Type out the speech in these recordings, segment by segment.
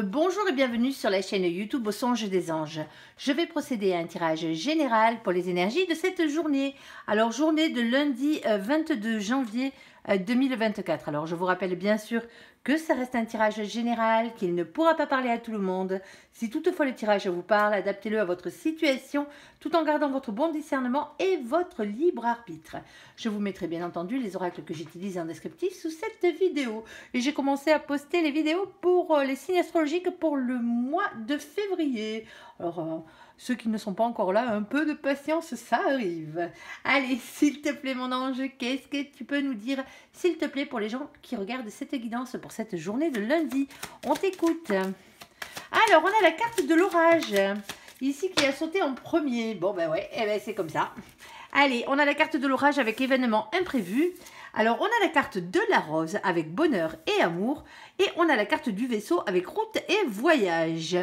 Bonjour et bienvenue sur la chaîne YouTube Au Songe des Anges. Je vais procéder à un tirage général pour les énergies de cette journée. Alors, journée de lundi 22 janvier 2024. Alors, je vous rappelle bien sûr que ça reste un tirage général, qu'il ne pourra pas parler à tout le monde. Si toutefois le tirage vous parle, adaptez-le à votre situation tout en gardant votre bon discernement et votre libre arbitre. Je vous mettrai bien entendu les oracles que j'utilise en descriptif sous cette vidéo. Et j'ai commencé à poster les vidéos pour les signes astrologiques pour le mois de février. Alors, ceux qui ne sont pas encore là, un peu de patience, ça arrive. Allez, s'il te plaît mon ange, qu'est-ce que tu peux nous dire, s'il te plaît, pour les gens qui regardent cette guidance pour cette journée de lundi? On t'écoute. Alors, on a la carte de l'orage, ici qui a sauté en premier. Bon, ben ouais, eh ben, c'est comme ça. Allez, on a la carte de l'orage avec événements imprévus. Alors, on a la carte de la rose avec bonheur et amour. Et on a la carte du vaisseau avec route et voyage,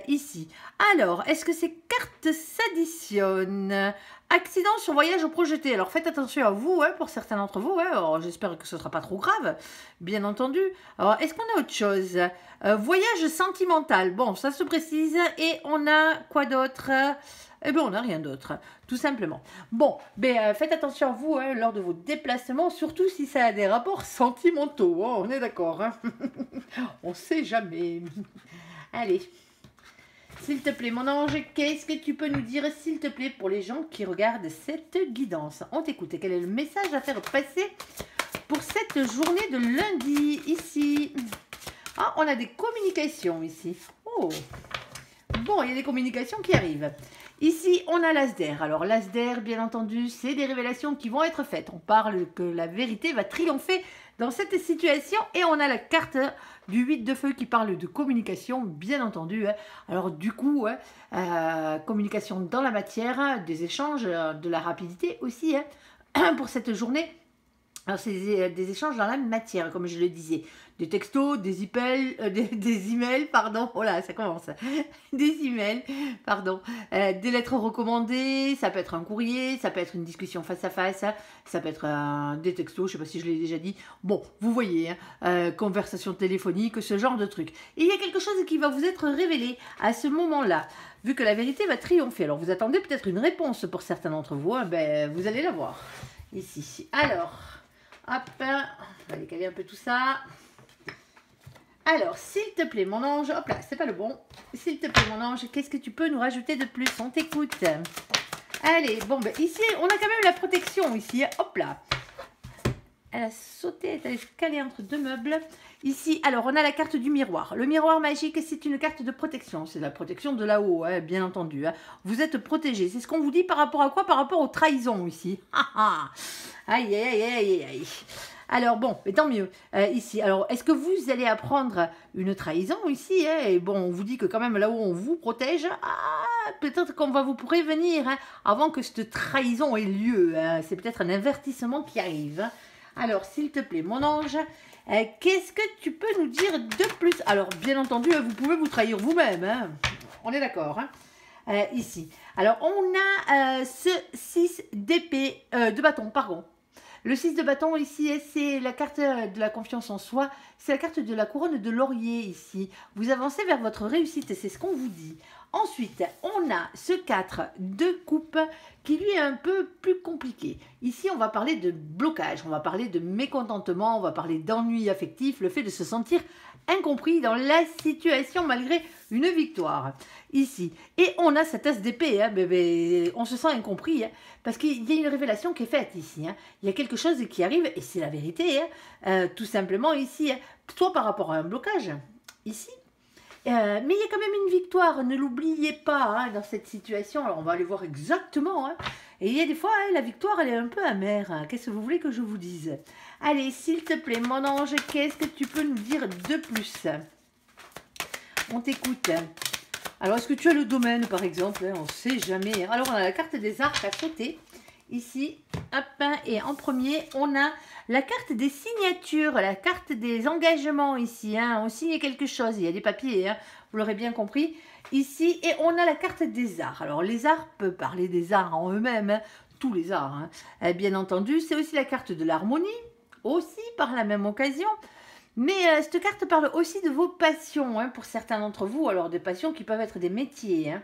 ici. Alors, est-ce que ces cartes s'additionnent? Accident sur voyage projeté. Alors, faites attention à vous, hein, pour certains d'entre vous. Hein. Alors, j'espère que ce ne sera pas trop grave, bien entendu. Alors, est-ce qu'on a autre chose? Voyage sentimental. Bon, ça se précise. Et on a quoi d'autre? Eh bien, on n'a rien d'autre, tout simplement. Bon, ben, faites attention à vous hein, lors de vos déplacements, surtout si ça a des rapports sentimentaux. Hein, on est d'accord, hein. On ne sait jamais. Allez, s'il te plaît, mon ange, qu'est-ce que tu peux nous dire, s'il te plaît, pour les gens qui regardent cette guidance? On t'écoute. Quel est le message à faire passer pour cette journée de lundi, ici? Ah, on a des communications ici. Oh, bon, il y a des communications qui arrivent. Ici, on a l'as d'air. Alors, l'as d'air, bien entendu, c'est des révélations qui vont être faites. On parle que la vérité va triompher dans cette situation. Et on a la carte du 8 de feu qui parle de communication, bien entendu. Alors, du coup, communication dans la matière, des échanges, de la rapidité aussi pour cette journée. Alors, c'est des échanges dans la matière, comme je le disais. Des textos, des emails, pardon. Oh là, ça commence. Des emails, pardon. Des lettres recommandées, ça peut être un courrier, ça peut être une discussion face à face, ça peut être des textos, je ne sais pas si je l'ai déjà dit. Bon, vous voyez, conversation téléphonique, ce genre de truc. Et il y a quelque chose qui va vous être révélé à ce moment-là, vu que la vérité va triompher. Alors, vous attendez peut-être une réponse pour certains d'entre vous, hein, ben, vous allez la voir ici. Alors... hop, on va décaler un peu tout ça. Alors, s'il te plaît, mon ange, hop là, c'est pas le bon. S'il te plaît, mon ange, qu'est-ce que tu peux nous rajouter de plus? On t'écoute. Allez, bon, ben ici, on a quand même la protection, ici, hop là. Elle a sauté, elle est calée entre deux meubles. Ici, alors, on a la carte du miroir. Le miroir magique, c'est une carte de protection. C'est la protection de là-haut, hein, bien entendu. Hein. Vous êtes protégé. C'est ce qu'on vous dit par rapport à quoi? Par rapport aux trahisons, ici. Aïe, aïe, aïe, aïe, aïe. Alors, bon, mais tant mieux. Ici, alors, est-ce que vous allez apprendre une trahison ici hein? Et bon, on vous dit que quand même, là-haut, on vous protège. Ah, peut-être qu'on va vous prévenir hein, avant que cette trahison ait lieu. Hein. C'est peut-être un avertissement qui arrive. Hein. Alors, s'il te plaît, mon ange, qu'est-ce que tu peux nous dire de plus? Alors, bien entendu, vous pouvez vous trahir vous-même. Hein. On est d'accord. Hein. Ici. Alors, on a ce 6 d'épée, de bâton, pardon. Le 6 de bâton ici, c'est la carte de la confiance en soi. C'est la carte de la couronne de laurier ici. Vous avancez vers votre réussite, c'est ce qu'on vous dit. Ensuite, on a ce 4 de coupe qui lui est un peu plus compliqué. Ici, on va parler de blocage, on va parler de mécontentement, on va parler d'ennui affectif, le fait de se sentir incompris dans la situation malgré une victoire. Ici. Et on a cet as d'épée, hein, on se sent incompris, hein, parce qu'il y a une révélation qui est faite ici. Hein. Il y a quelque chose qui arrive, et c'est la vérité, hein, tout simplement ici, hein, soit par rapport à un blocage, ici, mais il y a quand même une victoire, ne l'oubliez pas hein, dans cette situation. Alors on va aller voir exactement. Hein. Et il y a des fois, hein, la victoire, elle est un peu amère. Hein. Qu'est-ce que vous voulez que je vous dise? Allez, s'il te plaît, mon ange, qu'est-ce que tu peux nous dire de plus? On t'écoute. Alors, est-ce que tu as le domaine, par exemple hein? On ne sait jamais. Alors, on a la carte des arcs à sauter. Ici, hop, et en premier, on a la carte des signatures, la carte des engagements ici. Hein. On signe quelque chose, il y a des papiers, hein, vous l'aurez bien compris. Ici, et on a la carte des arts. Alors, les arts peuvent parler des arts en eux-mêmes, hein, tous les arts. Hein. Bien entendu, c'est aussi la carte de l'harmonie, aussi par la même occasion. Mais cette carte parle aussi de vos passions, hein, pour certains d'entre vous. Alors, des passions qui peuvent être des métiers, hein,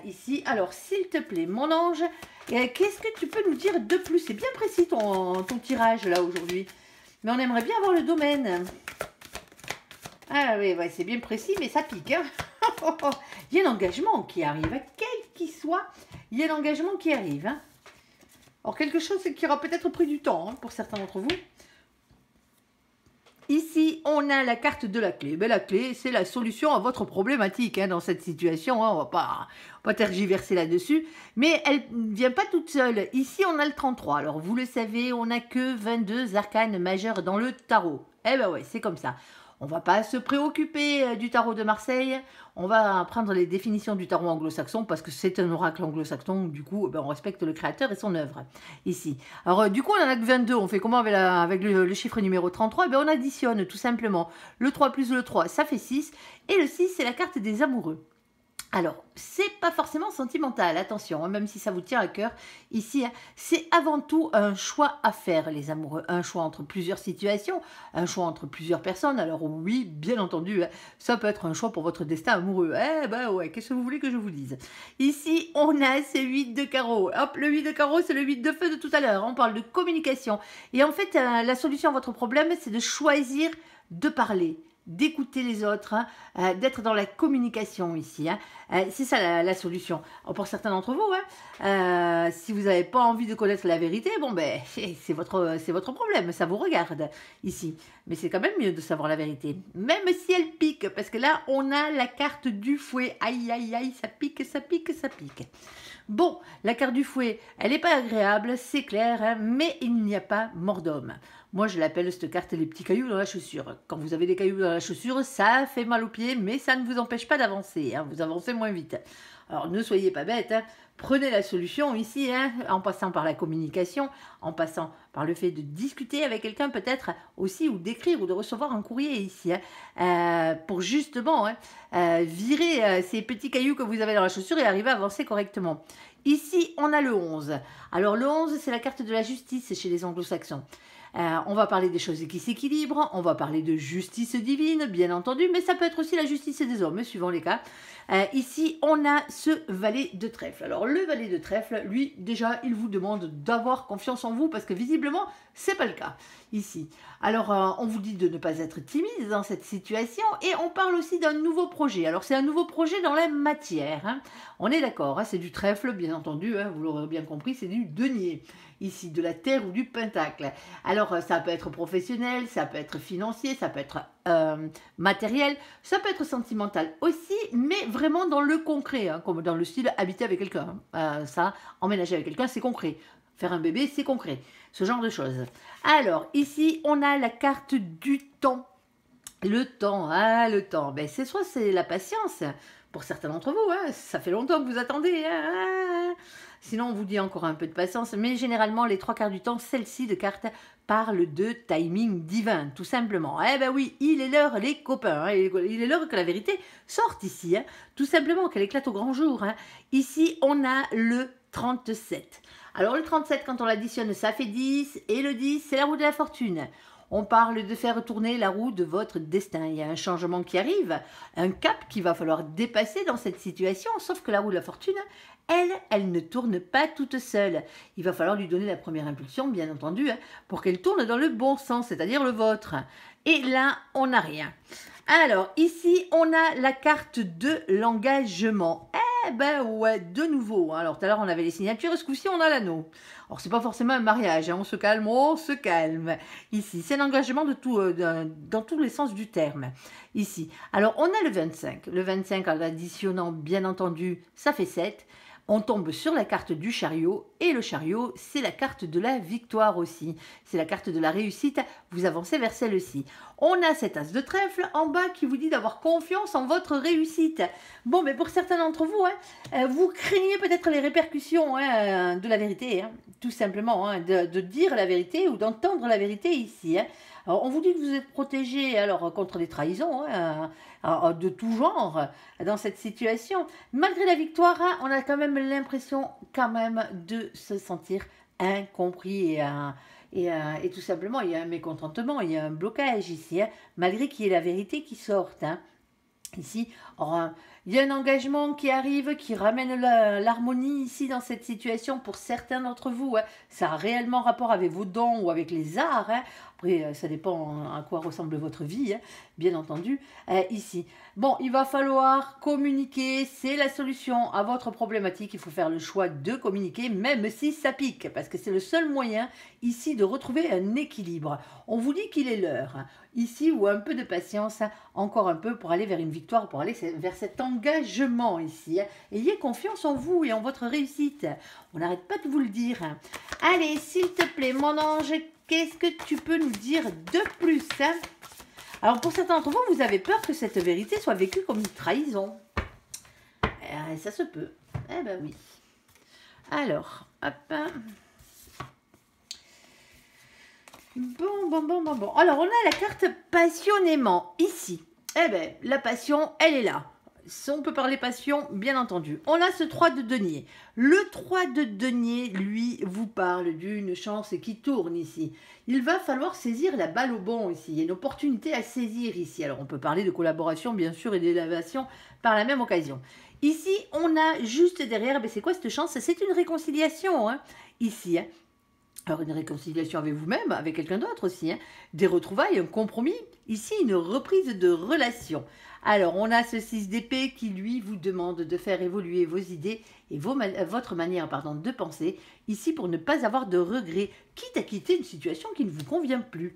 ici. Alors, s'il te plaît, mon ange, qu'est-ce que tu peux nous dire de plus? C'est bien précis ton tirage, là, aujourd'hui. Mais on aimerait bien avoir le domaine. Ah oui, ouais, c'est bien précis, mais ça pique, hein. Il y a l'engagement qui arrive, hein, quel qu'il soit, il y a l'engagement qui arrive, hein. Alors, quelque chose qui aura peut-être pris du temps, hein, pour certains d'entre vous. Ici, on a la carte de la clé. Ben, la clé, c'est la solution à votre problématique, hein, dans cette situation. Hein. On ne va pas tergiverser là-dessus. Mais elle ne vient pas toute seule. Ici, on a le 33. Alors, vous le savez, on n'a que 22 arcanes majeures dans le tarot. Eh ben ouais, c'est comme ça. On ne va pas se préoccuper du tarot de Marseille. On va prendre les définitions du tarot anglo-saxon parce que c'est un oracle anglo-saxon. Du coup, ben, on respecte le créateur et son œuvre ici. Alors, du coup, on en a que 22. On fait comment avec le chiffre numéro 33? Ben, on additionne tout simplement. Le 3 plus le 3, ça fait 6. Et le 6, c'est la carte des amoureux. Alors, c'est pas forcément sentimental, attention, hein, même si ça vous tient à cœur. Ici, hein, c'est avant tout un choix à faire, les amoureux. Un choix entre plusieurs situations, un choix entre plusieurs personnes. Alors oui, bien entendu, hein, ça peut être un choix pour votre destin amoureux. Eh ben ouais, qu'est-ce que vous voulez que je vous dise? Ici, on a ce 8 de carreau. Hop, le 8 de carreau, c'est le 8 de feu de tout à l'heure. On parle de communication. Et en fait, la solution à votre problème, c'est de choisir de parler, d'écouter les autres, hein, d'être dans la communication ici. Hein. C'est ça la solution. Alors, pour certains d'entre vous, hein, si vous n'avez pas envie de connaître la vérité, bon ben c'est votre problème, ça vous regarde ici. Mais c'est quand même mieux de savoir la vérité, même si elle pique, parce que là on a la carte du fouet. Aïe aïe aïe, ça pique, ça pique, ça pique. Bon, la carte du fouet, elle n'est pas agréable, c'est clair, hein, mais il n'y a pas mort d'homme. Moi, je l'appelle cette carte les petits cailloux dans la chaussure. Quand vous avez des cailloux dans la chaussure, ça fait mal aux pieds, mais ça ne vous empêche pas d'avancer. Hein, vous avancez moins vite. Alors, ne soyez pas bêtes. Hein, prenez la solution ici, hein, en passant par la communication, en passant par le fait de discuter avec quelqu'un peut-être aussi, ou d'écrire ou de recevoir un courrier ici, hein, pour justement virer ces petits cailloux que vous avez dans la chaussure et arriver à avancer correctement. Ici, on a le 11. Alors, le 11, c'est la carte de la justice chez les anglo-saxons. On va parler des choses qui s'équilibrent, on va parler de justice divine, bien entendu, mais ça peut être aussi la justice des hommes, suivant les cas. Ici, on a ce valet de trèfle. Alors, le valet de trèfle, lui, déjà, il vous demande d'avoir confiance en vous, parce que visiblement, c'est pas le cas, ici. Alors, on vous dit de ne pas être timide dans cette situation, et on parle aussi d'un nouveau projet. Alors, c'est un nouveau projet dans la matière, hein. On est d'accord, hein, c'est du trèfle, bien entendu, hein, vous l'aurez bien compris, c'est du denier, ici, de la terre ou du pentacle. Alors, ça peut être professionnel, ça peut être financier, ça peut être matériel, ça peut être sentimental aussi, mais vraiment dans le concret, hein, comme dans le style habiter avec quelqu'un. Ça, emménager avec quelqu'un, c'est concret. Faire un bébé, c'est concret. Ce genre de choses. Alors, ici, on a la carte du temps. Le temps, le temps. Ben, c'est la patience. Pour certains d'entre vous, hein, ça fait longtemps que vous attendez. Hein. Sinon, on vous dit encore un peu de patience. Mais généralement, les 3/4 du temps, celle-ci de carte parle de timing divin, tout simplement. Eh ben oui, il est l'heure, les copains. Hein, il est l'heure que la vérité sorte ici. Hein, tout simplement, qu'elle éclate au grand jour. Hein. Ici, on a le 37. Alors, le 37, quand on l'additionne, ça fait 10. Et le 10, c'est la roue de la fortune. On parle de faire tourner la roue de votre destin. Il y a un changement qui arrive, un cap qu'il va falloir dépasser dans cette situation, sauf que la roue de la fortune, elle ne tourne pas toute seule. Il va falloir lui donner la première impulsion, bien entendu, hein, pour qu'elle tourne dans le bon sens, c'est-à-dire le vôtre. Et là, on n'a rien. Alors, ici, on a la carte de l'engagement. Eh ben ouais, de nouveau. Hein. Alors, tout à l'heure, on avait les signatures, ce coup-ci, on a l'anneau. Alors, c'est pas forcément un mariage, hein. On se calme, on se calme. Ici, c'est l'engagement dans tous les sens du terme. Ici. Alors, on a le 25. Le 25, en l'additionnant, bien entendu, ça fait 7. On tombe sur la carte du chariot, et le chariot, c'est la carte de la victoire aussi. C'est la carte de la réussite, vous avancez vers celle-ci. On a cet as de trèfle en bas qui vous dit d'avoir confiance en votre réussite. Bon, mais pour certains d'entre vous, hein, vous craignez peut-être les répercussions, hein, de la vérité, hein, tout simplement, hein, de dire la vérité ou d'entendre la vérité ici. Hein. Alors, on vous dit que vous êtes protégé alors, contre des trahisons, hein, de tout genre dans cette situation. Malgré la victoire, hein, on a quand même l'impression de se sentir incompris Et tout simplement, il y a un mécontentement, il y a un blocage ici, malgré qu'il y ait la vérité qui sorte. Ici, il y a un engagement qui arrive, qui ramène l'harmonie ici dans cette situation pour certains d'entre vous. Ça a réellement rapport avec vos dons ou avec les arts. Après, ça dépend à quoi ressemble votre vie, bien entendu. Ici, bon, il va falloir communiquer, c'est la solution à votre problématique. Il faut faire le choix de communiquer, même si ça pique, parce que c'est le seul moyen ici de retrouver un équilibre. On vous dit qu'il est l'heure, ici, ou un peu de patience, encore un peu pour aller vers une victoire, pour aller vers cet engagement ici. Ayez confiance en vous et en votre réussite. On n'arrête pas de vous le dire. Allez, s'il te plaît, mon ange, qu'est-ce que tu peux nous dire de plus? Alors, pour certains d'entre vous, vous avez peur que cette vérité soit vécue comme une trahison. Ça se peut. Eh ben oui. Alors, hop. Bon. Alors, on a la carte passionnément ici. Eh bien, la passion, elle est là. Si on peut parler passion, bien entendu. On a ce 3 de denier. Le 3 de denier, lui, vous parle d'une chance qui tourne ici. Il va falloir saisir la balle au bon ici. Il y a une opportunité à saisir ici. Alors, on peut parler de collaboration, bien sûr, et d'élévation par la même occasion. Ici, on a juste derrière, c'est quoi cette chance? C'est une réconciliation, ici. Alors, une réconciliation avec vous-même, avec quelqu'un d'autre aussi. Des retrouvailles, un compromis. Ici, une reprise de relation. Alors, on a ce 6 d'épée qui, lui, vous demande de faire évoluer vos idées et votre manière de penser, ici, pour ne pas avoir de regrets, quitte à quitter une situation qui ne vous convient plus.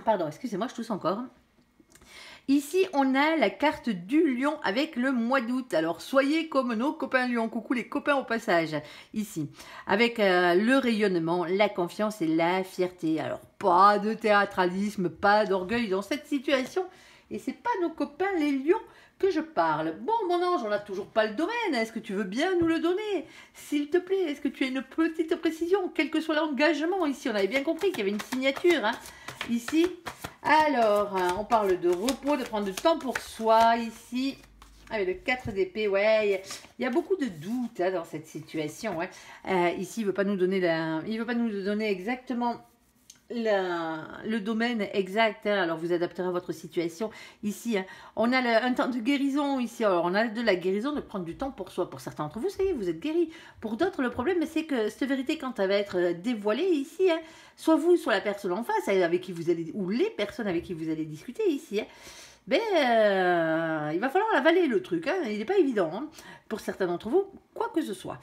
Pardon, excusez-moi, je tousse encore. Ici, on a la carte du lion avec le mois d'août. Alors, soyez comme nos copains lions. Coucou les copains au passage. Ici, avec le rayonnement, la confiance et la fierté. Alors, pas de théâtralisme, pas d'orgueil dans cette situation. Et c'est pas nos copains les lions que je parle. Bon, mon ange, on n'a toujours pas le domaine. Est-ce que tu veux bien nous le donner? S'il te plaît, est-ce que tu as une petite précision? Quel que soit l'engagement ici, on avait bien compris qu'il y avait une signature. Ici, alors, on parle de repos, de prendre du temps pour soi ici. Avec le 4 d'épée, ouais, il y a beaucoup de doutes dans cette situation. Ici, il ne veut pas nous donner exactement le domaine exact. Alors, vous adapterez à votre situation. Ici, on a un temps de guérison ici. Alors, on a de la guérison, de prendre du temps pour soi. Pour certains d'entre vous, ça y est, vous êtes guéris. Pour d'autres, le problème, c'est que cette vérité, quand elle va être dévoilée ici, soit vous, soit la personne en face, avec qui vous allez, ou les personnes avec qui vous allez discuter ici, il va falloir l'avaler le truc. Il n'est pas évident pour certains d'entre vous, quoi que ce soit.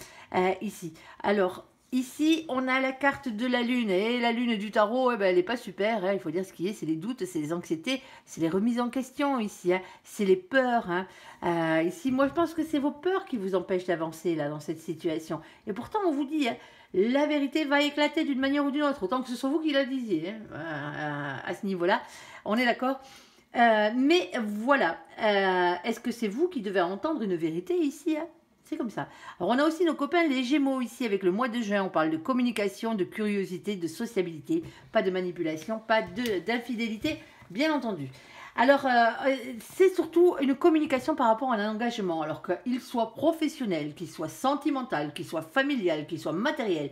Ici. Alors, ici, on a la carte de la lune. Et la lune du tarot, elle n'est pas super. Il faut dire ce qui est. C'est les doutes, c'est les anxiétés, c'est les remises en question ici. C'est les peurs. Ici, moi, je pense que c'est vos peurs qui vous empêchent d'avancer là dans cette situation. Et pourtant, on vous dit, la vérité va éclater d'une manière ou d'une autre. Autant que ce soit vous qui la disiez. À ce niveau-là, on est d'accord. Mais voilà, est-ce que c'est vous qui devez entendre une vérité ici? C'est comme ça. Alors, on a aussi nos copains les Gémeaux ici avec le mois de juin. On parle de communication, de curiosité, de sociabilité, pas de manipulation, pas d'infidélité, bien entendu. Alors, c'est surtout une communication par rapport à un engagement. Alors qu'il soit professionnel, qu'il soit sentimental, qu'il soit familial, qu'il soit matériel,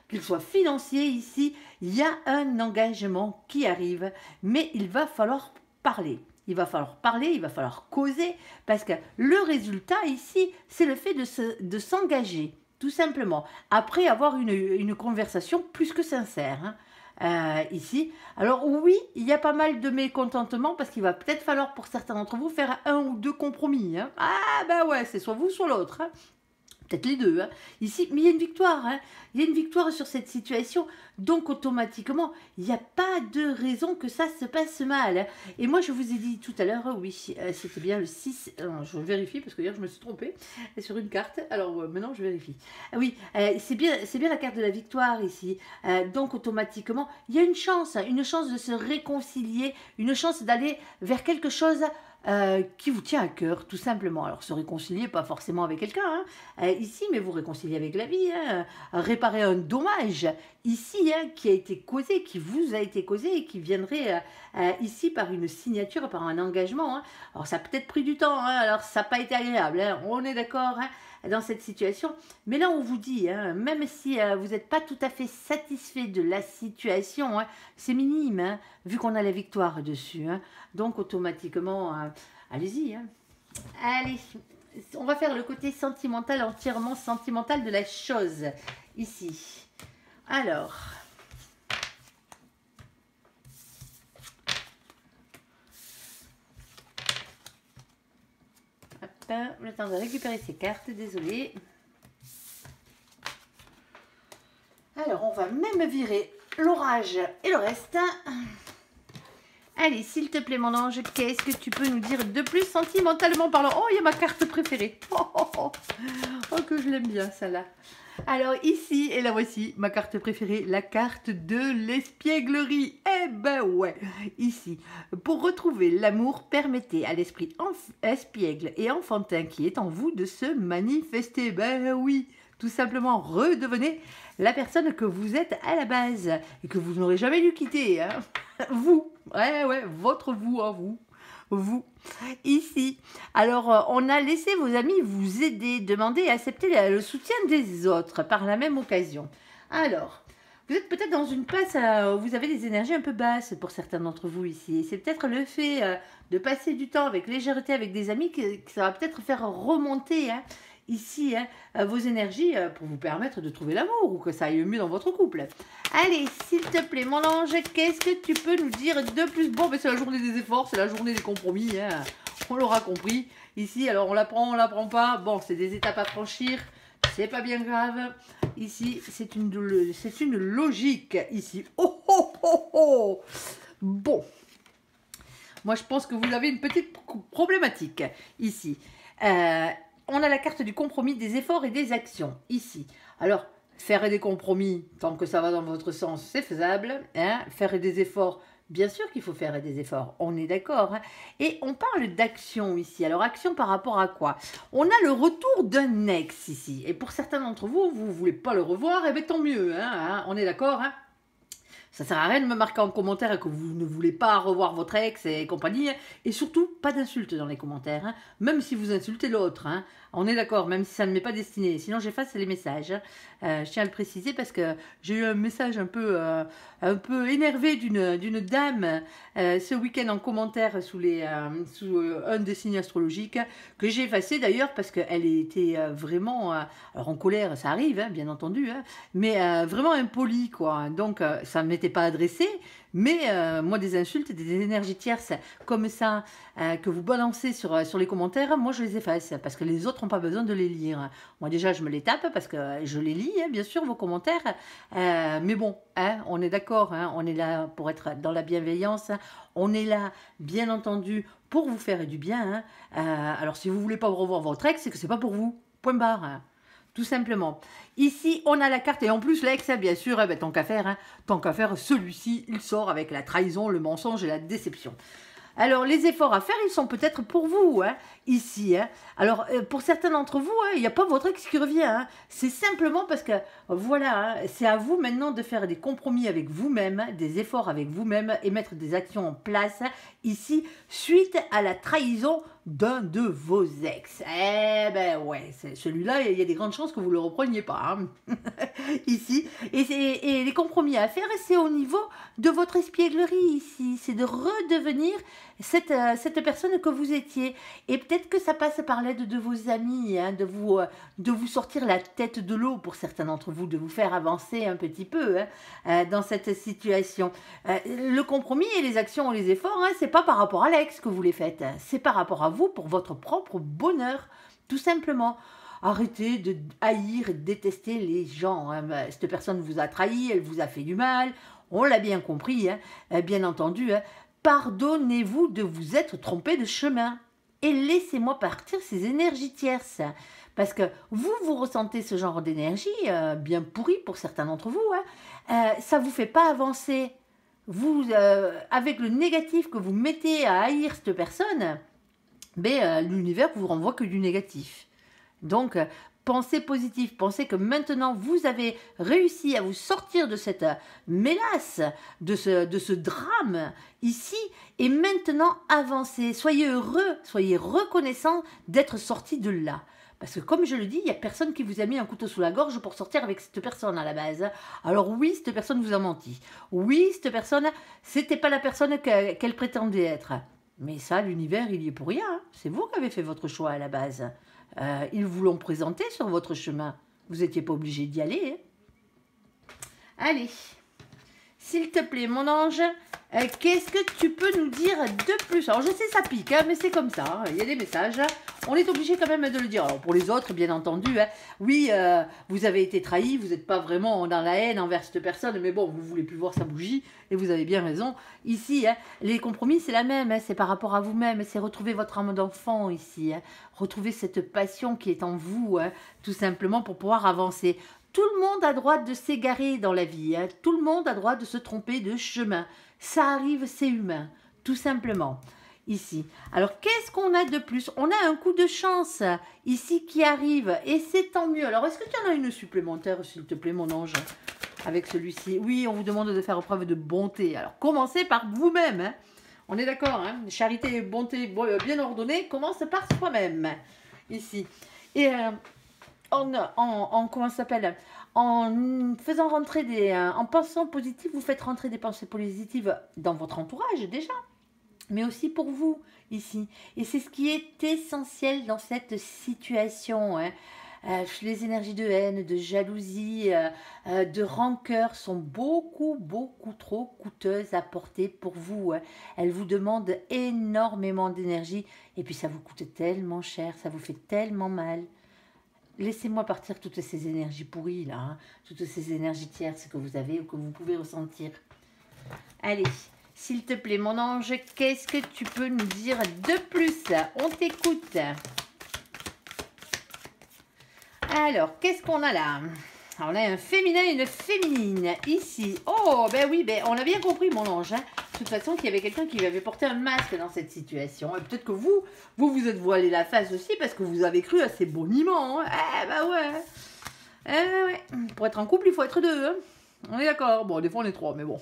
qu'il soit financier ici, il y a un engagement qui arrive, mais il va falloir parler. Il va falloir parler, il va falloir causer, parce que le résultat ici, c'est le fait de s'engager, tout simplement, après avoir une conversation plus que sincère. Ici. Alors oui, il y a pas mal de mécontentement, parce qu'il va peut-être falloir pour certains d'entre vous faire 1 ou 2 compromis. Ah ben ouais, c'est soit vous, soit l'autre. Peut-être les deux, ici, mais il y a une victoire, il y a une victoire sur cette situation, donc automatiquement, il n'y a pas de raison que ça se passe mal. Et moi, je vous ai dit tout à l'heure, oui, c'était bien le 6, je vérifie, parce que hier, je me suis trompée sur une carte, alors maintenant, je vérifie. Oui, c'est bien la carte de la victoire ici, donc automatiquement, il y a une chance de se réconcilier, une chance d'aller vers quelque chose qui vous tient à cœur, tout simplement. Alors, se réconcilier, pas forcément avec quelqu'un, ici, mais vous réconcilier avec la vie, réparer un dommage, ici, qui a été causé, qui vous a été causé, et qui viendrait ici par une signature, par un engagement. Alors, ça a peut-être pris du temps, alors ça n'a pas été agréable, on est d'accord, dans cette situation. Mais là, on vous dit, hein, même si vous n'êtes pas tout à fait satisfait de la situation, hein, c'est minime, hein, vu qu'on a la victoire dessus. Hein. Donc, automatiquement, allez-y. Hein. Allez, on va faire le côté sentimental, entièrement sentimental de la chose, ici. Alors... le temps de récupérer ces cartes, désolé. Alors, on va même virer l'orage et le reste. Allez, s'il te plaît, mon ange, qu'est-ce que tu peux nous dire de plus sentimentalement parlant? Oh, il y a ma carte préférée. Oh, que je l'aime bien, celle-là. Alors, ici, et la voici, ma carte préférée, la carte de l'espièglerie. Eh ben ouais, ici, pour retrouver l'amour, permettez à l'esprit espiègle et enfantin qui est en vous de se manifester. Ben oui, tout simplement, redevenez la personne que vous êtes à la base et que vous n'aurez jamais dû quitter. Hein. Vous, ouais, votre vous en vous. Vous, ici. Alors, on a laissé vos amis vous aider, demander et accepter le soutien des autres par la même occasion. Alors, vous êtes peut-être dans une passe où vous avez des énergies un peu basses pour certains d'entre vous ici. C'est peut-être le fait de passer du temps avec légèreté avec des amis que ça va peut-être faire remonter ici vos énergies pour vous permettre de trouver l'amour ou que ça aille mieux dans votre couple. Allez, s'il te plaît, mon ange, qu'est-ce que tu peux nous dire de plus? Bon, ben c'est la journée des efforts, c'est la journée des compromis, hein. On l'aura compris. Ici, alors on la prend pas. Bon, c'est des étapes à franchir, c'est pas bien grave. Ici, c'est une logique, ici. Oh, oh, oh, oh. Bon. Moi, je pense que vous avez une petite problématique, ici. On a la carte du compromis, des efforts et des actions, ici. Alors, faire des compromis, tant que ça va dans votre sens, c'est faisable. Hein. Faire des efforts, bien sûr qu'il faut faire des efforts, on est d'accord. Hein. Et on parle d'action ici. Alors, action par rapport à quoi? On a le retour d'un ex ici. Et pour certains d'entre vous, vous ne voulez pas le revoir, et bien tant mieux. Hein, on est d'accord, hein. Ça ne sert à rien de me marquer en commentaire que vous ne voulez pas revoir votre ex et compagnie. Et surtout, pas d'insultes dans les commentaires. Hein. Même si vous insultez l'autre. Hein. On est d'accord, même si ça ne m'est pas destiné. Sinon, j'efface les messages. Je tiens à le préciser parce que j'ai eu un message un peu énervé d'une dame ce week-end en commentaire sous un des signes astrologiques que j'ai effacé d'ailleurs parce qu'elle était vraiment alors en colère, ça arrive, hein, bien entendu, hein, mais vraiment impolie, quoi. Donc, ça ne m'était pas adressé. Mais moi, des insultes, des énergies tierces comme ça que vous balancez sur les commentaires, moi, je les efface parce que les autres n'ont pas besoin de les lire. Moi, déjà, je me les tape parce que je les lis, hein, bien sûr, vos commentaires. Mais bon, hein, on est d'accord, hein, on est là pour être dans la bienveillance. On est là, bien entendu, pour vous faire du bien. Hein. Alors, si vous ne voulez pas revoir votre ex, c'est que ce n'est pas pour vous. Point barre. Hein. Tout simplement. Ici, on a la carte, et en plus, l'ex, bien sûr, eh ben, tant qu'à faire, celui-ci, il sort avec la trahison, le mensonge et la déception. Alors, les efforts à faire, ils sont peut-être pour vous, hein, ici. Hein. Alors, pour certains d'entre vous, il n'y a pas votre ex qui revient. Hein. C'est simplement parce que, voilà, hein, c'est à vous maintenant de faire des compromis avec vous-même, des efforts avec vous-même et mettre des actions en place, ici, suite à la trahison d'un de vos ex. Eh ben ouais, celui-là, il y a des grandes chances que vous ne le repreniez pas. Hein. Ici. Et les compromis à faire, c'est au niveau de votre espièglerie ici. C'est de redevenir cette personne que vous étiez. Et peut-être que ça passe par l'aide de vos amis, hein, de vous sortir la tête de l'eau pour certains d'entre vous, de vous faire avancer un petit peu hein, dans cette situation. Le compromis et les actions et les efforts, hein, c'est pas par rapport à l'ex que vous les faites. C'est par rapport à vous pour votre propre bonheur, tout simplement. Arrêtez de haïr et de détester les gens. Hein. Cette personne vous a trahi, elle vous a fait du mal. On l'a bien compris, hein, bien entendu. Hein. Pardonnez-vous de vous être trompé de chemin. Et laissez-moi partir ces énergies tierces. Parce que vous ressentez ce genre d'énergie, bien pourrie pour certains d'entre vous. Hein. Ça ne vous fait pas avancer. Vous, avec le négatif que vous mettez à haïr cette personne, l'univers vous renvoie que du négatif. Donc, Pensez positif, pensez que maintenant vous avez réussi à vous sortir de cette mélasse, de ce drame ici, et maintenant avancez. Soyez heureux, soyez reconnaissants d'être sorti de là. Parce que comme je le dis, il n'y a personne qui vous a mis un couteau sous la gorge pour sortir avec cette personne à la base. Alors oui, cette personne vous a menti. Oui, cette personne, c'était pas la personne qu'elle prétendait être. Mais ça, l'univers, il y est pour rien. Hein. C'est vous qui avez fait votre choix à la base. Ils vous l'ont présenté sur votre chemin. Vous n'étiez pas obligé d'y aller. Hein. Allez, s'il te plaît, mon ange, qu'est-ce que tu peux nous dire de plus? Alors, je sais, ça pique, hein, mais c'est comme ça. Hein. Il y a des messages. On est obligé quand même de le dire. Alors, pour les autres, bien entendu, hein, oui, vous avez été trahi. Vous n'êtes pas vraiment dans la haine envers cette personne, mais bon, vous ne voulez plus voir sa bougie. Et vous avez bien raison. Ici, hein, les compromis, c'est la même. Hein, c'est par rapport à vous-même. C'est retrouver votre âme d'enfant ici. Hein, retrouver cette passion qui est en vous, hein, tout simplement pour pouvoir avancer. Tout le monde a droit de s'égarer dans la vie. Hein. Tout le monde a droit de se tromper de chemin. Ça arrive, c'est humain. Tout simplement. Ici. Alors, qu'est-ce qu'on a de plus? On a un coup de chance ici qui arrive. Et c'est tant mieux. Alors, est-ce que tu en as une supplémentaire, s'il te plaît, mon ange? Avec celui-ci. Oui, on vous demande de faire preuve de bonté. Alors, commencez par vous-même. Hein. On est d'accord. Hein. Charité et bonté bien ordonnées commencent par soi-même. Ici. Et... comment ça s'appelle, en faisant rentrer en pensant positif, vous faites rentrer des pensées positives dans votre entourage déjà, mais aussi pour vous ici. Et c'est ce qui est essentiel dans cette situation. Hein. Les énergies de haine, de jalousie, de rancœur sont beaucoup trop coûteuses à porter pour vous. Hein. Elles vous demandent énormément d'énergie et puis ça vous coûte tellement cher, ça vous fait tellement mal. Laissez-moi partir toutes ces énergies pourries, là, hein, toutes ces énergies tierces que vous avez ou que vous pouvez ressentir. Allez, s'il te plaît, mon ange, qu'est-ce que tu peux nous dire de plus? On t'écoute. Alors, qu'est-ce qu'on a là? Alors, on a un féminin et une féminine, ici. Oh, ben oui, ben, on a bien compris, mon ange, hein. De toute façon, qu'il y avait quelqu'un qui avait porté un masque dans cette situation. Et peut-être que vous êtes voilé la face aussi parce que vous avez cru à ces boniments. Hein. Eh ben ouais. Eh ouais. Pour être en couple, il faut être deux. Hein. On est d'accord. Bon, des fois, on est trois, mais bon.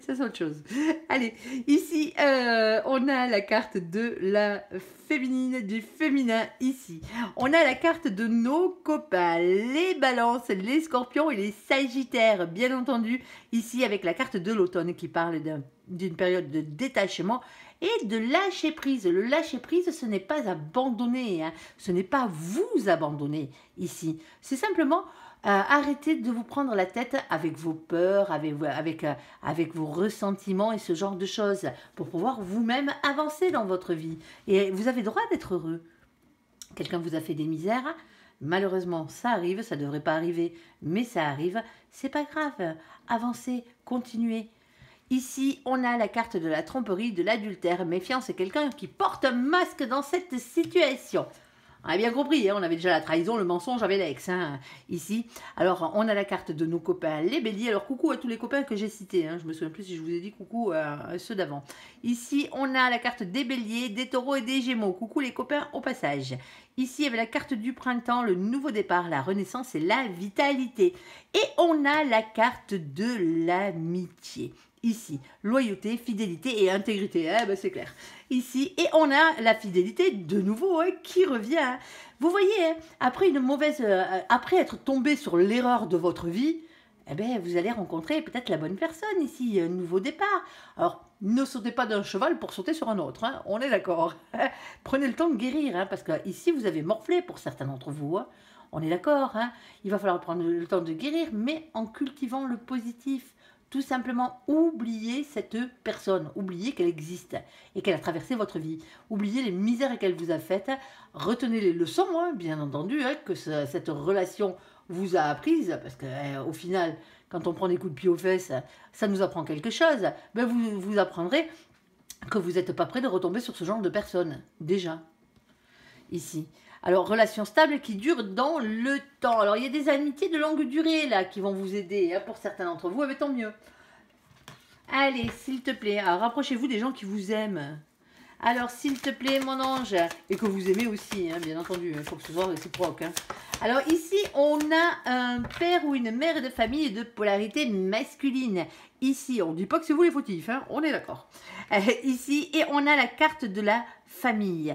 Ça, c'est autre chose. Allez, ici, on a la carte de la féminine, du féminin, ici. On a la carte de nos copains, les balances, les scorpions et les sagittaires, bien entendu. Ici, avec la carte de l'automne qui parle d'une période de détachement et de lâcher prise. Le lâcher prise, ce n'est pas abandonner, hein. Ce n'est pas vous abandonner, ici. C'est simplement... arrêtez de vous prendre la tête avec vos peurs, avec vos ressentiments et ce genre de choses pour pouvoir vous-même avancer dans votre vie. Et vous avez le droit d'être heureux. Quelqu'un vous a fait des misères, malheureusement ça arrive, ça ne devrait pas arriver, mais ça arrive, c'est pas grave, avancez, continuez. Ici, on a la carte de la tromperie, de l'adultère. Méfiance, c'est quelqu'un qui porte un masque dans cette situation. On a bien compris, hein, on avait déjà la trahison, le mensonge avec l'ex, hein, ici. Alors, on a la carte de nos copains, les béliers. Alors, coucou à tous les copains que j'ai cités. Hein, je me souviens plus si je vous ai dit coucou à ceux d'avant. Ici, on a la carte des béliers, des taureaux et des gémeaux. Coucou les copains au passage. Ici, il y avait la carte du printemps, le nouveau départ, la renaissance et la vitalité. Et on a la carte de l'amitié. Ici, loyauté, fidélité et intégrité. Eh ben, c'est clair. Ici, et on a la fidélité de nouveau hein, qui revient. Hein. Vous voyez, hein, après après être tombé sur l'erreur de votre vie, eh ben, vous allez rencontrer peut-être la bonne personne ici, un nouveau départ. Alors, ne sautez pas d'un cheval pour sauter sur un autre, hein, on est d'accord. Prenez le temps de guérir, hein, parce que ici, vous avez morflé pour certains d'entre vous. Hein. On est d'accord, hein. Il va falloir prendre le temps de guérir, mais en cultivant le positif. Tout simplement, oubliez cette personne, oubliez qu'elle existe et qu'elle a traversé votre vie. Oubliez les misères qu'elle vous a faites, retenez les leçons, hein, bien entendu, hein, que cette relation vous a apprises, parce qu'au final, quand on prend des coups de pied aux fesses, ça nous apprend quelque chose. Ben vous apprendrez que vous n'êtes pas prêt de retomber sur ce genre de personne, déjà, ici. Alors, relation stable qui dure dans le temps. Alors, il y a des amitiés de longue durée, là, qui vont vous aider, hein, pour certains d'entre vous, mais tant mieux. Allez, s'il te plaît, rapprochez-vous des gens qui vous aiment. Alors, s'il te plaît, mon ange, et que vous aimez aussi, hein, bien entendu, il faut que ce soit réciproque. Hein. Alors, ici, on a un père ou une mère de famille de polarité masculine. Ici, on ne dit pas que c'est vous les fautifs, hein, on est d'accord. Ici, et on a la carte de la famille,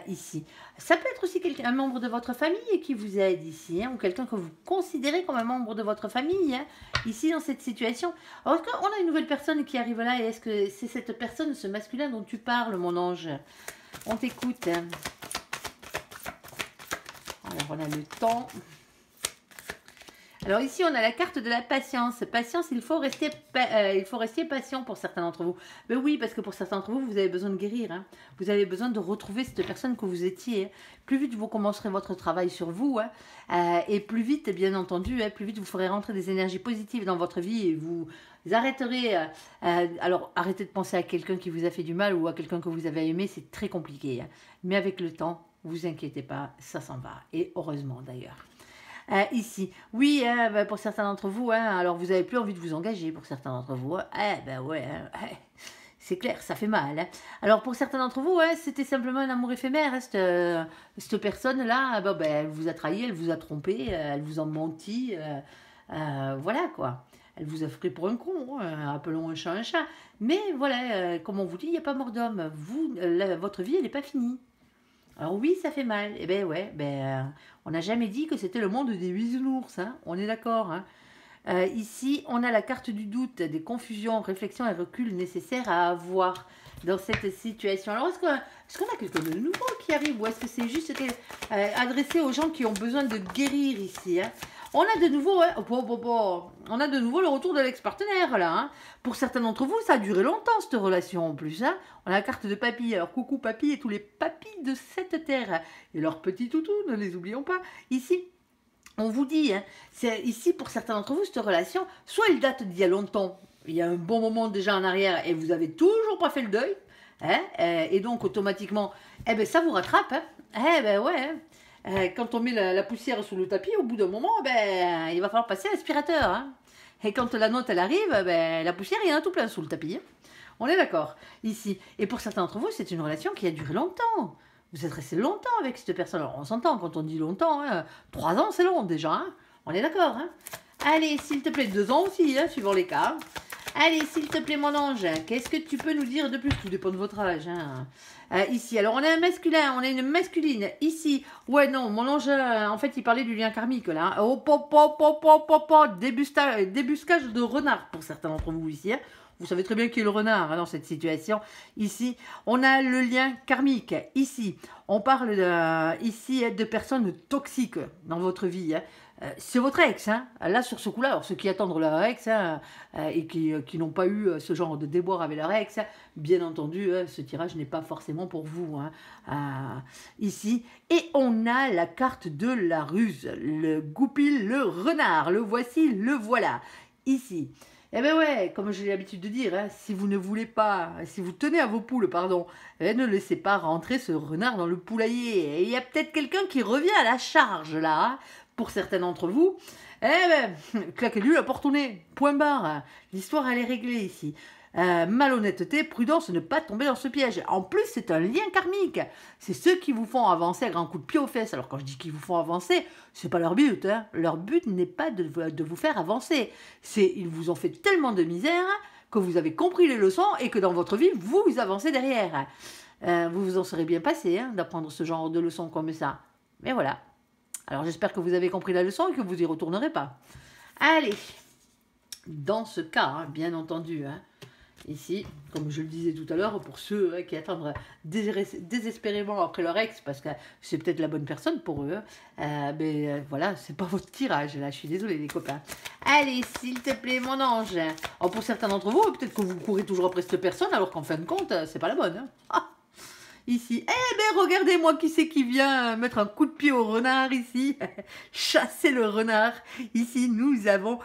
ici. Ça peut être aussi un membre de votre famille qui vous aide ici, hein, ou quelqu'un que vous considérez comme un membre de votre famille, hein, ici dans cette situation. Alors, est-ce qu'on a une nouvelle personne qui arrive là, et est-ce que c'est cette personne, ce masculin dont tu parles, mon ange? On t'écoute. Hein. Alors, on a le temps. Alors ici, on a la carte de la patience. Patience, il faut rester patient pour certains d'entre vous. Mais oui, parce que pour certains d'entre vous, vous avez besoin de guérir. Hein. Vous avez besoin de retrouver cette personne que vous étiez. Plus vite vous commencerez votre travail sur vous, hein, et plus vite, bien entendu, hein, plus vite vous ferez rentrer des énergies positives dans votre vie et vous arrêterez. Alors, arrêtez de penser à quelqu'un qui vous a fait du mal ou à quelqu'un que vous avez aimé, c'est très compliqué. Hein. Mais avec le temps, vous inquiétez pas, ça s'en va. Et heureusement d'ailleurs. Ici, oui, pour certains d'entre vous, hein, alors vous n'avez plus envie de vous engager pour certains d'entre vous. Ben ouais, c'est clair, ça fait mal. Hein. Alors pour certains d'entre vous, c'était simplement un amour éphémère. Hein, cette personne-là, ben, elle vous a trahi, elle vous a trompé, elle vous a menti. Voilà quoi. Elle vous a pris pour un con, hein, appelons un chat un chat. Mais voilà, comme on vous dit, il n'y a pas mort d'homme. Votre vie, elle n'est pas finie. Alors oui, ça fait mal. Eh ben ouais, on n'a jamais dit que c'était le monde des bisounours, hein. On est d'accord. Hein. Ici, on a la carte du doute, des confusions, réflexions et reculs nécessaires à avoir dans cette situation. Alors, est-ce qu'on a quelqu'un de nouveau qui arrive ou est-ce que c'est juste adressé aux gens qui ont besoin de guérir ici, hein? On a de nouveau, on a de nouveau le retour de l'ex-partenaire là. Hein. Pour certains d'entre vous, ça a duré longtemps cette relation en plus. Hein. On a la carte de papy. Alors coucou papy et tous les papys de cette terre et leurs petits toutous, ne les oublions pas. Ici, on vous dit, hein, c'est ici pour certains d'entre vous cette relation, soit elle date d'il y a longtemps, il y a un bon moment déjà en arrière et vous avez toujours pas fait le deuil, hein, et donc automatiquement, ça vous rattrape. Hein. Ouais. Hein. Quand on met la poussière sous le tapis, au bout d'un moment, il va falloir passer à l'aspirateur. Hein. Et quand la note elle arrive, la poussière, il y en a tout plein sous le tapis. Hein. On est d'accord, ici. Et pour certains d'entre vous, c'est une relation qui a duré longtemps. Vous êtes resté longtemps avec cette personne. Alors, on s'entend quand on dit longtemps. Hein. 3 ans, c'est long déjà. Hein. On est d'accord. Hein. Allez, s'il te plaît, 2 ans aussi, hein, suivant les cas. Allez, s'il te plaît, mon ange, qu'est-ce que tu peux nous dire de plus? Tout dépend de votre âge. Hein. Ici, alors on a un masculin, on a une masculine. Ici, ouais, non, mon ange, en fait, il parlait du lien karmique, là. Hein. Débuscage de renard, pour certains d'entre vous ici. Hein. Vous savez très bien qui est le renard hein, dans cette situation. Ici, on a le lien karmique. Ici, on parle ici de personnes toxiques dans votre vie. Hein. C'est votre ex, hein. Là sur ce coup-là, alors ceux qui attendent leur ex hein, et qui n'ont pas eu ce genre de déboire avec leur ex, hein, bien entendu, ce tirage n'est pas forcément pour vous. Hein, ici, et on a la carte de la ruse, le goupil, le renard, le voici, le voilà. Ici, eh bien ouais, comme j'ai l'habitude de dire, hein, si vous ne voulez pas, si vous tenez à vos poules, pardon, ne laissez pas rentrer ce renard dans le poulailler. Et il y a peut-être quelqu'un qui revient à la charge là. Hein, pour certains d'entre vous, claquez-lui la porte au nez, point barre, l'histoire elle est réglée ici. Malhonnêteté, prudence, ne pas tomber dans ce piège. En plus, c'est un lien karmique. C'est ceux qui vous font avancer à grands coups de pied aux fesses. Alors quand je dis qu'ils vous font avancer, c'est pas leur but. Hein. Leur but n'est pas de vous faire avancer. Ils vous ont fait tellement de misère que vous avez compris les leçons et que dans votre vie, vous avancez derrière. Vous vous en serez bien passé hein, d'apprendre ce genre de leçons comme ça. Mais voilà. Alors j'espère que vous avez compris la leçon et que vous n'y retournerez pas. Allez, dans ce cas, hein, bien entendu, hein, ici, comme je le disais tout à l'heure, pour ceux qui attendent désespérément après leur ex, parce que c'est peut-être la bonne personne pour eux, voilà, c'est pas votre tirage, là, je suis désolée les copains. Allez, s'il te plaît, mon ange. Alors, pour certains d'entre vous, peut-être que vous courez toujours après cette personne, alors qu'en fin de compte, c'est pas la bonne. Hein. Ah ici. Regardez-moi qui c'est qui vient mettre un coup de pied au renard ici. Chasser le renard. Ici, nous avons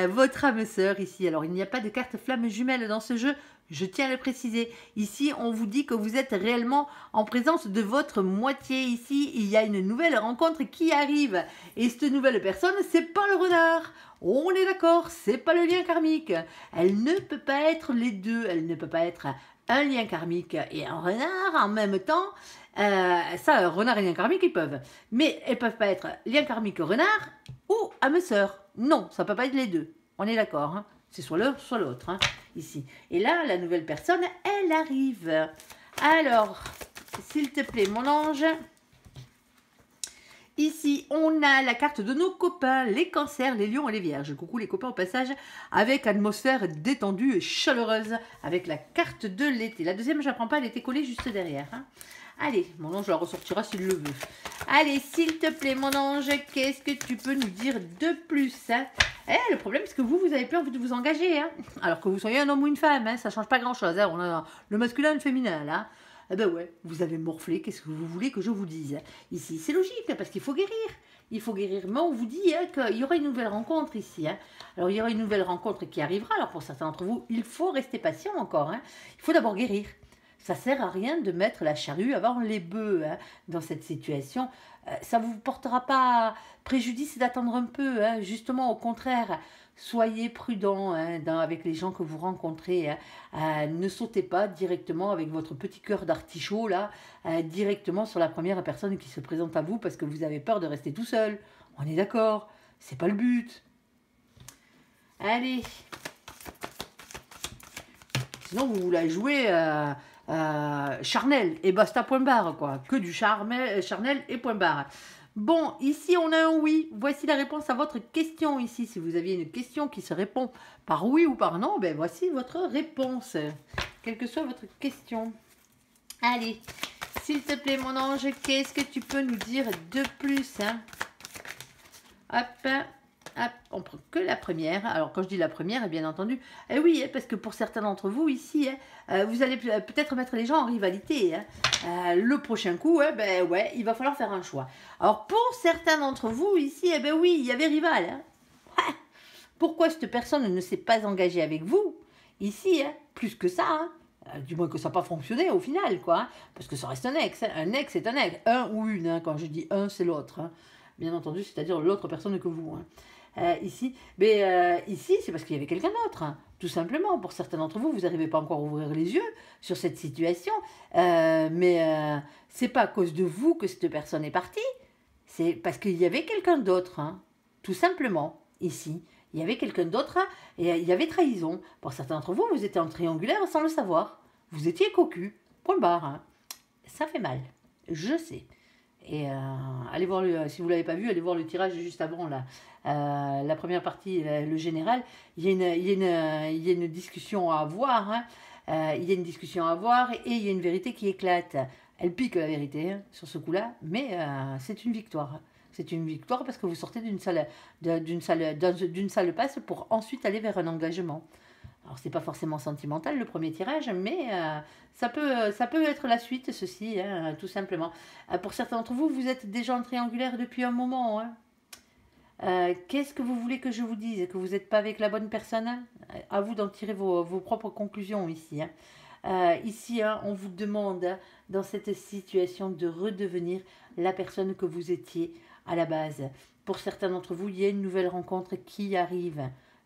votre âme sœur ici. Alors, il n'y a pas de carte flamme jumelle dans ce jeu. Je tiens à le préciser. Ici, on vous dit que vous êtes réellement en présence de votre moitié. Ici, il y a une nouvelle rencontre qui arrive. Et cette nouvelle personne, c'est pas le renard. On est d'accord, c'est pas le lien karmique. Elle ne peut pas être les deux. Elle ne peut pas être un lien karmique et un renard en même temps, ça, un renard et lien karmique, ils peuvent. Mais elles peuvent pas être lien karmique renard ou âme sœur. Non, ça peut pas être les deux. On est d'accord, hein. C'est soit l'un, soit l'autre, hein, ici. Et là, la nouvelle personne, elle arrive. Alors, s'il te plaît, mon ange. Ici, on a la carte de nos copains, les cancers, les lions et les vierges. Coucou les copains au passage, avec atmosphère détendue et chaleureuse, avec la carte de l'été. La deuxième, je ne la prends pas, elle était collée juste derrière, hein. Allez, mon ange la ressortira s'il le veut. Allez, s'il te plaît, mon ange, qu'est-ce que tu peux nous dire de plus, hein? Le problème, c'est que vous avez plus envie de vous engager, hein. Alors que vous soyez un homme ou une femme, hein, ça ne change pas grand-chose, hein. On a le masculin et le féminin, là. Eh ben ouais, vous avez morflé, qu'est-ce que vous voulez que je vous dise? Ici, c'est logique, parce qu'il faut guérir. Il faut guérir. Mais on vous dit, hein, qu'il y aura une nouvelle rencontre ici, hein. Alors, il y aura une nouvelle rencontre qui arrivera. Alors, pour certains d'entre vous, il faut rester patient encore, hein. Il faut d'abord guérir. Ça ne sert à rien de mettre la charrue avant les bœufs, hein, dans cette situation. Ça ne vous portera pas préjudice d'attendre un peu, hein. Justement, au contraire, soyez prudent, hein, avec les gens que vous rencontrez, hein. Ne sautez pas directement avec votre petit cœur d'artichaut, là, directement sur la première personne qui se présente à vous parce que vous avez peur de rester tout seul. On est d'accord, c'est pas le but. Allez. Sinon, vous la jouez... charnel et basta point barre, quoi, que du charnel et point barre. Bon, ici on a un oui. Voici la réponse à votre question ici. Si vous aviez une question qui se répond par oui ou par non, ben voici votre réponse, quelle que soit votre question. Allez, s'il te plaît mon ange, qu'est-ce que tu peux nous dire de plus, hein? Hop. Hop, on prend que la première. Alors, quand je dis la première, bien entendu, oui, parce que pour certains d'entre vous ici, vous allez peut-être mettre les gens en rivalité, hein. Le prochain coup, ben ouais, il va falloir faire un choix. Alors, pour certains d'entre vous ici, ben oui, il y avait rival, hein. Pourquoi cette personne ne s'est pas engagée avec vous ici, hein, plus que ça, hein. Du moins que ça n'a pas fonctionné au final, quoi, hein, parce que ça reste un ex. Hein. Un ex, c'est un ex. Un ou une, hein, quand je dis un, c'est l'autre. Hein. Bien entendu, c'est-à-dire l'autre personne que vous. Hein. Ici, mais ici, c'est parce qu'il y avait quelqu'un d'autre, hein, tout simplement. Pour certains d'entre vous, vous n'arrivez pas encore à ouvrir les yeux sur cette situation, mais c'est pas à cause de vous que cette personne est partie, c'est parce qu'il y avait quelqu'un d'autre, hein, tout simplement, ici. Il y avait quelqu'un d'autre, hein, et il y avait trahison. Pour certains d'entre vous, vous étiez en triangulaire sans le savoir. Vous étiez cocu, point barre. Hein. Ça fait mal, je sais. Et allez voir, si vous ne l'avez pas vu, allez voir le tirage juste avant, là. La première partie, le général. Il y a une discussion à avoir. Hein. Il y a une discussion à avoir et il y a une vérité qui éclate. Elle pique la vérité, hein, sur ce coup-là, mais c'est une victoire. C'est une victoire parce que vous sortez d'une salle passe pour ensuite aller vers un engagement. Alors, c'est pas forcément sentimental le premier tirage, mais ça peut être la suite, ceci, hein, tout simplement. Pour certains d'entre vous, vous êtes déjà en triangulaire depuis un moment. Hein. Qu'est-ce que vous voulez que je vous dise? Que vous n'êtes pas avec la bonne personne, hein? À vous d'en tirer vos propres conclusions ici. Hein. Ici, hein, on vous demande, hein, dans cette situation, de redevenir la personne que vous étiez à la base. Pour certains d'entre vous, il y a une nouvelle rencontre qui arrive.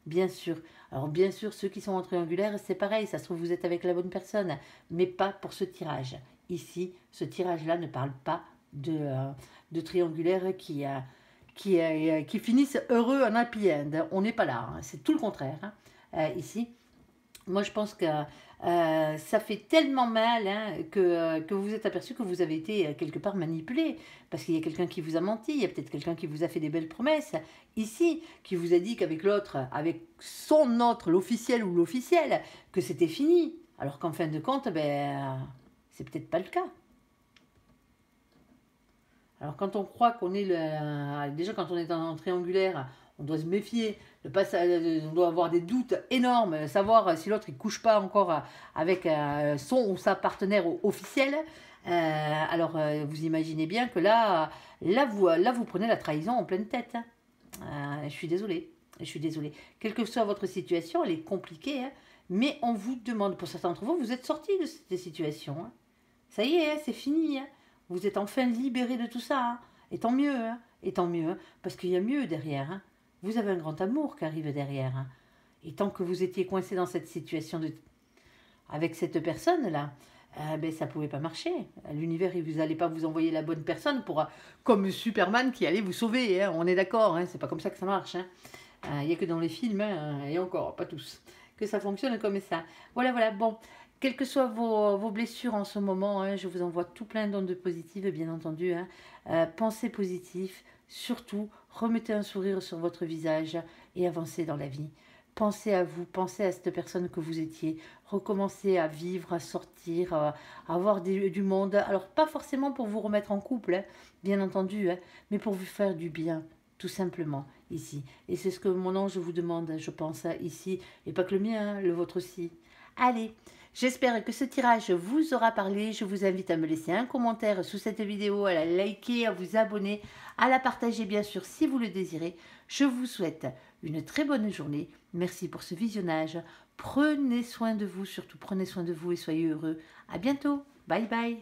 Bien sûr. Alors bien sûr, ceux qui sont en triangulaire, c'est pareil, ça se trouve vous êtes avec la bonne personne, mais pas pour ce tirage. Ici, ce tirage-là ne parle pas de triangulaire qui finissent heureux en happy end. On n'est pas là, hein. C'est tout le contraire. Hein. Ici, moi je pense que ça fait tellement mal, hein, que vous vous êtes aperçu que vous avez été quelque part manipulé, parce qu'il y a quelqu'un qui vous a menti, il y a peut-être quelqu'un qui vous a fait des belles promesses, ici, qui vous a dit qu'avec l'autre, avec son autre, l'officiel ou l'officiel, que c'était fini, alors qu'en fin de compte, c'est peut-être pas le cas. Alors quand on croit qu'on est déjà quand on est en triangulaire, on doit se méfier, on doit avoir des doutes énormes, savoir si l'autre il couche pas encore avec son ou sa partenaire officielle. Alors vous imaginez bien que là vous prenez la trahison en pleine tête. Hein. Je suis désolée. Quelle que soit votre situation, elle est compliquée, hein, mais on vous demande, pour certains d'entre vous, vous êtes sortis de cette situation. Hein. Ça y est, hein, c'est fini. Hein. Vous êtes enfin libérés de tout ça. Hein. Et tant mieux, hein. Et tant mieux, hein, parce qu'il y a mieux derrière. Hein. Vous avez un grand amour qui arrive derrière. Hein. Et tant que vous étiez coincé dans cette situation de... avec cette personne-là, ben, ça ne pouvait pas marcher. L'univers, vous n'allez pas vous envoyer la bonne personne pour, comme Superman qui allait vous sauver. Hein, on est d'accord, hein, c'est pas comme ça que ça marche. Hein. Il n'y a que dans les films, hein, et encore, pas tous, que ça fonctionne comme ça. Voilà, voilà, bon, quelles que soient vos blessures en ce moment, hein, je vous envoie tout plein d'ondes positives, bien entendu. Hein. Pensez positif, surtout, remettez un sourire sur votre visage et avancez dans la vie. Pensez à vous, pensez à cette personne que vous étiez, recommencez à vivre, à sortir, à avoir du monde. Alors, pas forcément pour vous remettre en couple, hein, bien entendu, hein, mais pour vous faire du bien, tout simplement, ici. Et c'est ce que mon ange vous demande, je pense, ici, et pas que le mien, hein, le vôtre aussi. Allez, j'espère que ce tirage vous aura parlé. Je vous invite à me laisser un commentaire sous cette vidéo, à la liker, à vous abonner, à la partager bien sûr si vous le désirez. Je vous souhaite une très bonne journée. Merci pour ce visionnage. Prenez soin de vous, surtout prenez soin de vous et soyez heureux. À bientôt. Bye bye.